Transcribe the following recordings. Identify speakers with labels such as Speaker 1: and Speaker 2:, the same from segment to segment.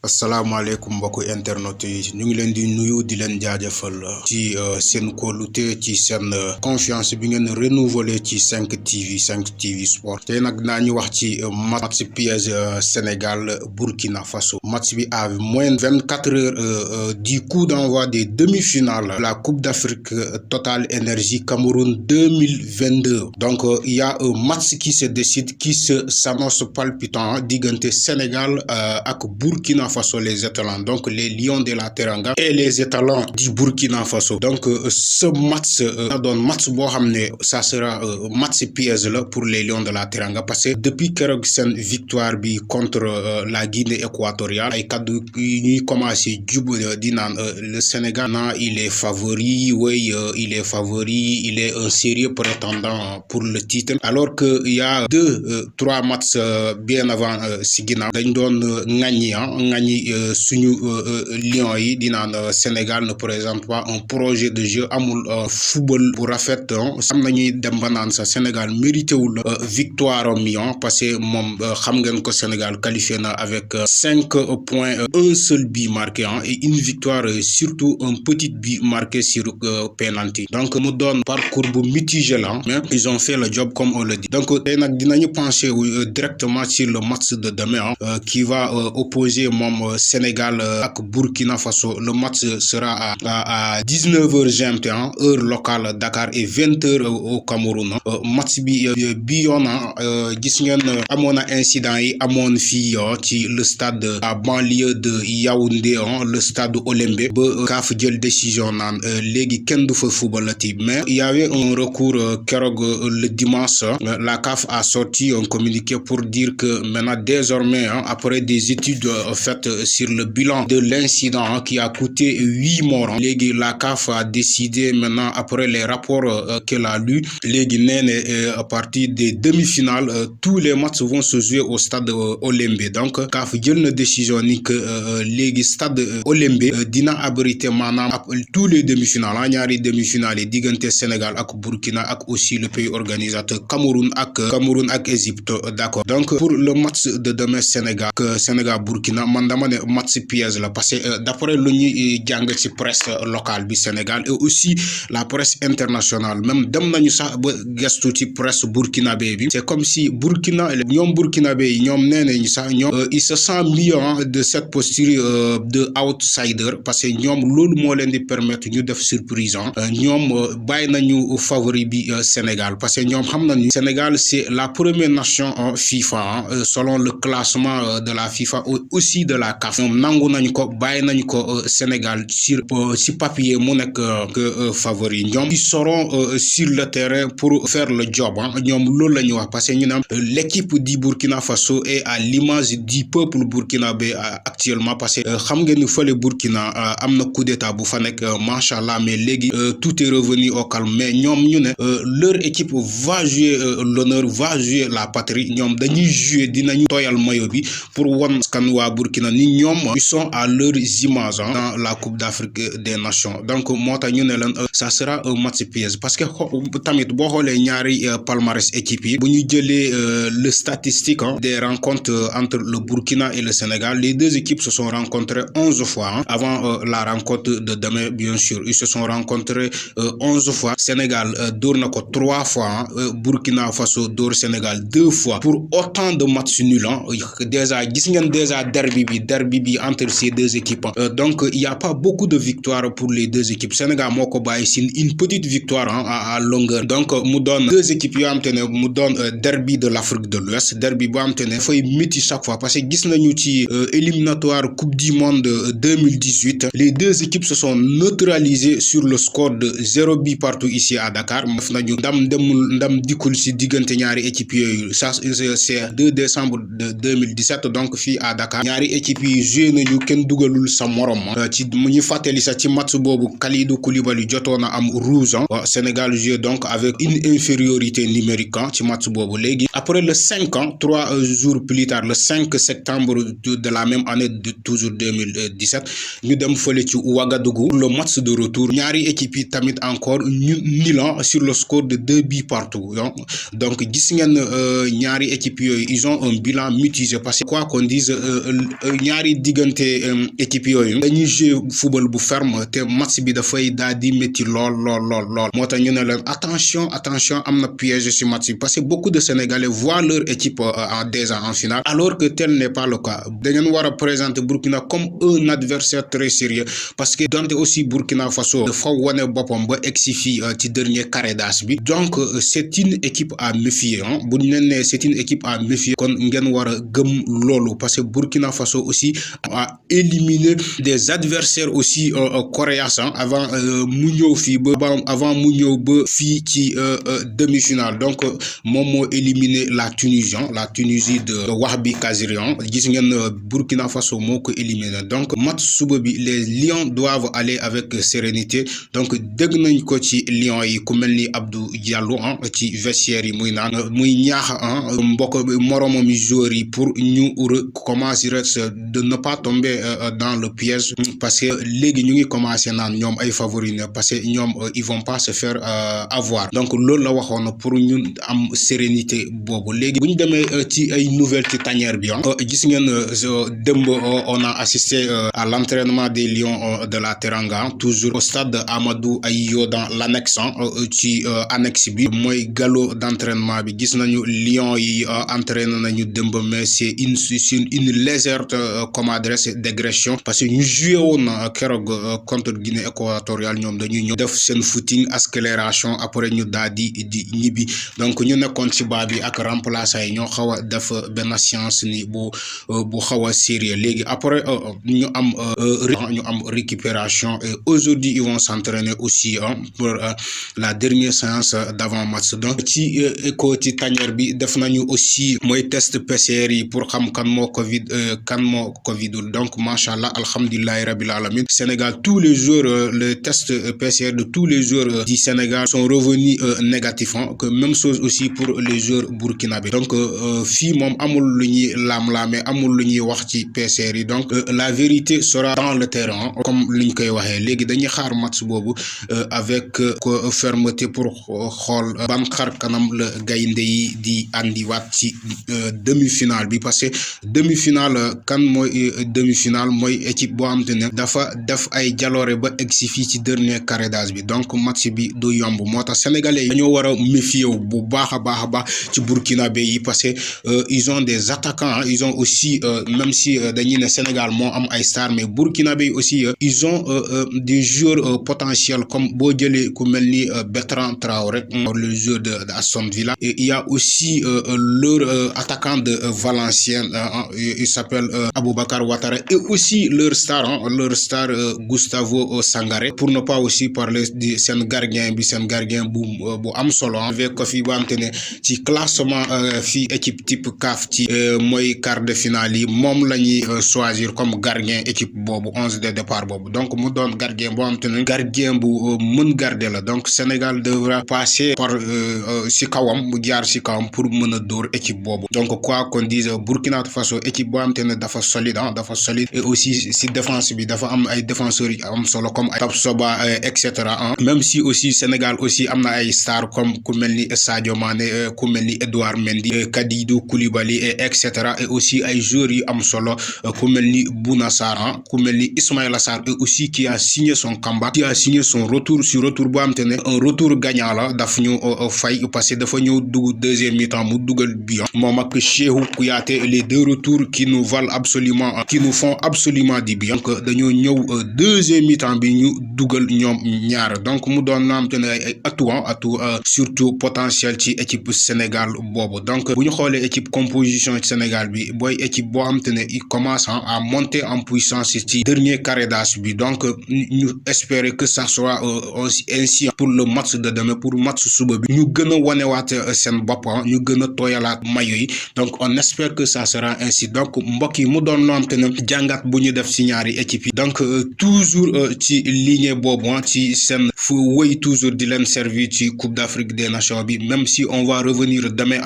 Speaker 1: asalaamaaleykum mbokku internet yi ñu ngi leen di nuyu di leen jaajëfal ci seen kóolute ci seen confiance bi ngeen renouveler ci 5 TV sport tey nag naa ñu wax ci match piège Sénégal Burkina Faso match bi à moins de 24 heures du coup d'envoi des demi-finales de la Coupe d'Afrique Total Énergie Cameroun 2022 donc il y a un match qui se décide qui s'annonce palpitant diggante Sénégal ak Burkina Faso, les étalons, donc les Lions de la Teranga et les étalons du Burkina Faso. Donc ce match donne match bo xamné ça sera match piège là pour les Lions de la Teranga parce que depuis kérok sen victoire bi contre la Guinée équatoriale ay kaddu ñuy commencé djub di nan le Sénégal il est favori, oui il est favori, il est un sérieux prétendant pour le titre alors que il y a 2-3 matchs bien avant si ginaaw dañ doon ŋaññi suñu Lions yi di naan Sénégal ne présente pas un projet de jeu amul football bu rafet am nañuy dem ba naan sa Sénégal mérité wul victoire million parce que moom xam ngeen ko Sénégal qualifié na avec 5 points, un seul but marqué et une victoire surtout un petit but marqué sur penalty donc mu donne parcours bu mitigé là mais ils ont fait le job comme on le dit donc tey nag dinañu pencher directement sur le match de demain qui va opposer Sénégal ak Burkina Faso. Le match sera à 19h GMT heure locale Dakar et 20h au Cameroun match bi yoon gis ngeen amoon na incident yi amoon fii ci le stade à banlieue de Yaoundé le stade Olembe ba CAF jël décision naan léegi kenn du fa footballati mais il y avait un recours keroog le dimanche la CAF a sorti un communiqué pour dire que maintenant désormais après des études faites sur le bilan de l'incident qui a coûté 8 morts. Légui la CAF a décidé maintenant après les rapports qu'elle a lus, légui à partir des demi-finales tous les matchs vont se jouer au stade Olembe. Donc CAF jël une décision ni que légui stade Olembe dina abriter manam tous les demi-finales ñaari demi-finales diggante Sénégal ak Burkina ak aussi le pays organisateur Cameroun ak Égypte, d'accord. Donc pour le match de demain Sénégal Burkina man dama ne match piège là parce que d'après lu ñuy jàng ci presse locale bi Sénégal et aussi la presse internationale même dem nañu sax ba gestu ci presse burkinabé bi c'est comme si ñoom burkinabé yi ñoom nee nañu sax ñoom il se sent mieux de cette posture de outsider parce que ñoom loolu moo leen di permettre ñu def surprise ñoom bàyyi nañu favori bi Sénégal parce que ñoom xam nañu Sénégal c'est la première nation FIFA selon le classement de la FIFA aussi de la CAF ñoom nangu nañ ko bàyyi nañ ko Sénégal sur papier mu nekk que favori ñoom ils seront sur le terrain pour faire le job ñoom loolu la ñu wax parce que ñu ne l'équipe du Burkina Faso est à l'image du peuple burkinabé actuellement parce que xam ngeen ni fële Burkina am na coup d'état bu fa nekk machallah mais léegi tout est revenu au calme mais ñoom ñu ne leur équipe va jouer l'honneur va jouer la patrie ñoom dañuy jouer dinañu tooyal maillot bi pour won askan waa Burkina ni ñoom ils sont à leurs images dans la Coupe d'Afrique des Nations donc moo tax ñu ne leen ça sera un match piège parce que tamit boo xoolee ñaari palmarès équipe yi bu ñu jëlee le statistique des rencontres entre le Burkina et le Sénégal les deux équipes se sont rencontrées 11 fois avant la rencontre de demain bien sûr ils se sont rencontrés 11 fois Sénégal dóor na ko 3 fois Burkina Faso dóor Sénégal 2 fois pour autant de matchs nuls déjà gis ngeen déjà derby bi entre ces deux équipes donc il y a pas beaucoup de victoires pour les deux équipes Sénégal moo ko bàyyi si une petite victoire à longueur donc mu doon deux équipes yoo xam te ne mu doon derby de l'Afrique de l'Ouest derby boo xam te ne dafay métti chaque fois parce que gis nañu ci éliminatoire Coupe du Monde 2018 les deux équipes se sont neutralisées sur le score de 0 but partout ici à Dakar def nañu ndam dikkul si diggante ñaari équipes yooyu ça c'est 2 décembre de 2017 donc fii à Dakar ñaari équipes yi joué nañu kenn dugalul sa morom ci mu ñu fàttali sax ci match boobu Kalidou Koulibaly jotoon na am rouge Sénégal joué donc avec une infériorité numérique ci match boobu léegi après le 3 jours plus tard le 5 septembre de la même année de toujours 2017 ñu dem fële ci Ouagadougou le match de retour ñaari équipe yi tamit encore ñu nul sur le score de 2 buts partout donc gis ngeen ñaari équipe yooyu ils ont un bilan mitigé parce que quoi qu'on dise ñaari diggante équipe yooyu dañuy jouer football bu ferme te match bi dafay daal di métti lool moo tax ñu ne leen attention am na piège ci match bi parce que beaucoup de Sénégalais voient leur équipe déjà en finale alors que tel n'est pas le cas da ngeen war a présenter Burkina comme un adversaire très sérieux parce que donte aussi Burkina Faso dafa wane boppam ba egsi fii ci dernier carré d'as bi donc c'est une équipe à méfier bu ñu leen ne c'est une équipe à méfier kon ngeen war a gëm loolu parce que Burkina Faso aussi a éliminé des adversaires aussi coriaces avant mu ñëw fii avant mu ñëw ba fii ci demi-finale donc moom moo éliminé la Tunisie de Wahbi Kazirian gis ngeen Burkina Faso moo ko éliminé donc match suba bi les Lions doivent aller avec sérénité donc dégg nañ ko ci Lions yi ku mel ni Abdou Diallo ci vestiaire yi muy naan muy ñaax mbokk moromam joueurs yi pour ñu commencer de ne pas tomber dans le piège parce que léegi ñu ngi commencer naan ñoom ay favoris parce que ñoom ils vont pas se faire avoir donc loolu la waxoon pour ñun am sérénité boobu léegi bu ñu demee ci ay nouvelles ci tanière bi gis ngeen démb on a assisté à l'entraînement des Lions de la Teranga toujours au stade Amadou Ahidjo dans l'annexe ci annexe bi mooy galop d'entraînement bi gis nañu Lions yi entraîné nañu démb mais c'est une légère dégression parce que ñu joué woon keroog contre Guinée équatoriale ñoom dañuy ñëw def seen footing accélération après ñu daal di ñibbi donc ñu nekkoon ci baa bi ak remplaçant yi ñoo xaw a def benn séance ni bu xaw a sérieux léegi après ñu am récupération et aujourd'hui ils vont s'entraîner aussi pour la dernière séance d'avant-match donc ci ci tanière bi def nañu aussi mooy test PCR yi pour xam kan moo covidul donc machallah alhamdulillahi rabbil alamin Sénégal tous les jours le test PCR de tous les joueurs du Sénégal sont revenus négatifs que même chose aussi pour les joueurs burkinabés donc fii moom amul lu ñuy laam-laame amul lu ñuy wax ci PCR yi donc la vérité sera dans le terrain comme li ñu koy waxee léegi dañuy xaar match boobu avec fermeté pour xool ban xar kanam la gaynde yi di andiwaat ci demi-finale bi parce que demi-finale kan mooy demi-finale mooy équipe boo xam te ne dafa def ay jaloore ba egsi fii ci dernier carré d'as bi donc match bi du yomb moo tax sénégalais yi dañoo war a méfier wu bu baax a baax ci burkinabé yi parce que ils ont des attaquants ils ont aussi même si dañuy ne Sénégal moo am ay stars mais burkinabé yi aussi ils ont des joueurs potentiels comme boo jëlee ku mel ni Bertrand Traoré le joueur de Aston Villa et il y a aussi leur attaquant de Valenciennes il s'appelle Aboubacar Ouattara et aussi leur star Gustavo Sangaré pour ne pas aussi parler de seen gardien bu am solo avec ko fi ba am te ne ci classement fii équipe type CAF ci mooy quart de finale yi moom la ñuy choisir comme gardien équipe boobu 11 de départ boobu donc mu doon gardien boo am te ne gardien bu mën garder la donc Sénégal devra passer par si kawam mu jaar si kawam pour mën a dóor équipe boobu donc quoi qu'on dise Burkina Faso équipe boo am te ne dafa solide et aussi si défense bi dafa am ay défenseurs yi am solo comme ay Tapsoba et cetera même si aussi Sénégal aussi am na ay stars comme ku mel ni Sadio Mané ku mel ni Edouard Mendy Kalidou Koulibaly et cetera et aussi ay joueurs yi am solo ku mel ni Bouna Sarr ku mel ni Ismaïla Sarr et aussi qui a signé son comeback qui a signé son retour boo am te ne un retour gagnant la daf ñu fay parce que dafa ñëw dugg deuxième mi-temps mu dugal bi moom ak Cheikhou Kouyaté les deux retours qui nous font absolument du bien donc dañoo ñëw deuxième mi-temps bi ñu dugal ñoom ñaar donc mu doon na am te ne ay atout surtout potentiel ci équipe Sénégal boobu donc bu ñu xoolee équipe composition Sénégal bi booy équipe boo xam te ne il commence à monter en puissance ci dernier carré d'as bi donc ñu espérer que ça soit ainsi pour le match de demain pour match suba bi ñu gën a wanewaat seen bopp ñu gën a tooyalaat mayo yi donc on espère que ça sera ainsi donc mbokk yi mu doon loo xam te ne jàngat bu ñu def ci ñaari équipe yi donc toujours ci ligne boobu ci seen fu wëy toujours di leen servir ci Coupe d'Afrique des Nations bi même si on va revenir demain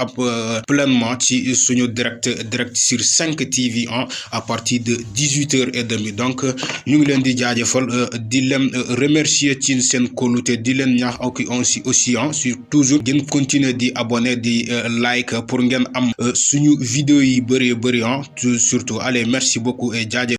Speaker 1: pleinement ci suñu direct sur 5 TV à partir de 18h30 donc ñu ngi leen di jaajëfal di leen remercier ci seen kóolute di leen ñaax aussi sur toujours ngeen continuer di abonner di like pour ngeen am suñu vidéo yi bëri surtout bientôt allez merci beaucoup et jaajëf.